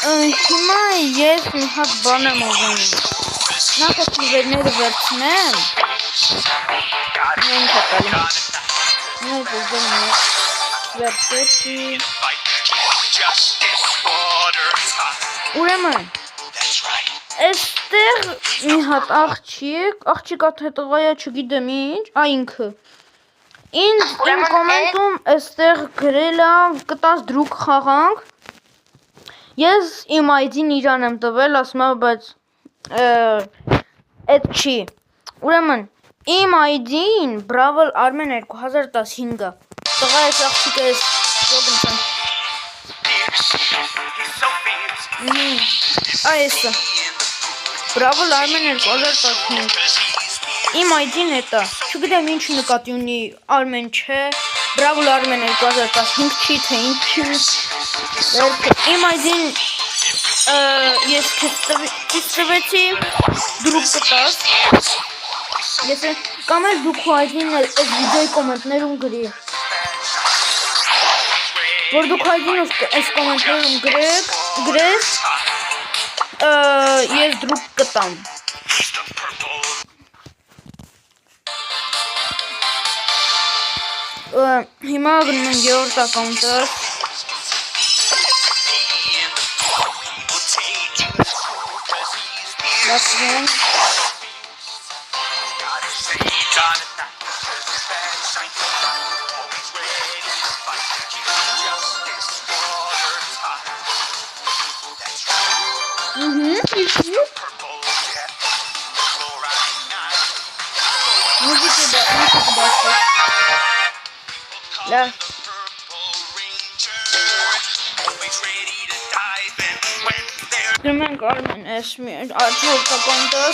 Հիմա ես մի հատ բան եմ ուզում։ Նախ նվերները վերցնեմ։ Մենք հատալի։ Մենք ուզում ենք վերցեցի։ Ուրեմն, այստեղ մի հատ աղջիկա թե տղայա չգիտեմ ինչ, ինքը։ Ինձ իմ կոմենտում այստեղ գրել է կտած դրուկ խաղանք։ Ես իմ ID-ն իրան եմ տվել, ասում եմ, բայց այդ չի։ Ուրեմն, իմ ID-ն Brawl Armen 2015-ը։ Տղա այս աղջիկը ես Այսը։ Brawl Armen 2015։ Իմ ID-ն էտա։ Չգիտեմ ինչ նկատի ունի Armen չէ։ Brawl Armen 2015 չի, թե ինչ չի։ Իմ ID-ն ես քեզ տվեցի դրուկ կտած։ Ես կամ էլ դուք ու ID-ն այս վիդեոյի կոմենտներում գրի։ Որ դուք ID-ն այս կոմենտներում գրեք, ես դրուկ կտամ։ Հիմա գնում ենք երրորդ ակաունտը։ Բացվենք։ Մենք Armen S հաջորդ ակաունտը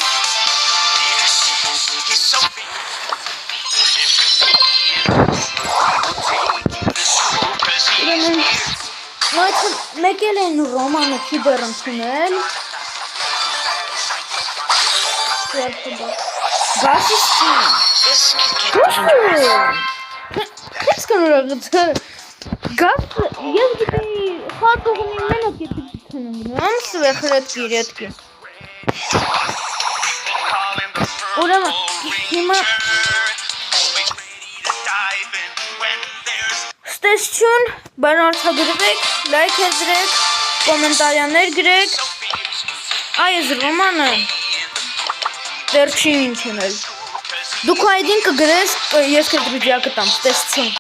մեկել են Ռոմանը չի դեռ ընդունել Քեզ կնորագծը Գաս ես գիտեի խատողում իմ մենակ ետ Սվեխ редки. Ուրեմն հիմա ստեսություն, բանալցագրվեք, լայք գրեք, կոմենտարյաներ գրեք, այս Ռոմանը դեռ չի ընդունել։ Դուք ID-ն կգրես, ես քեզ վիդեո կտամ, ստեսություն։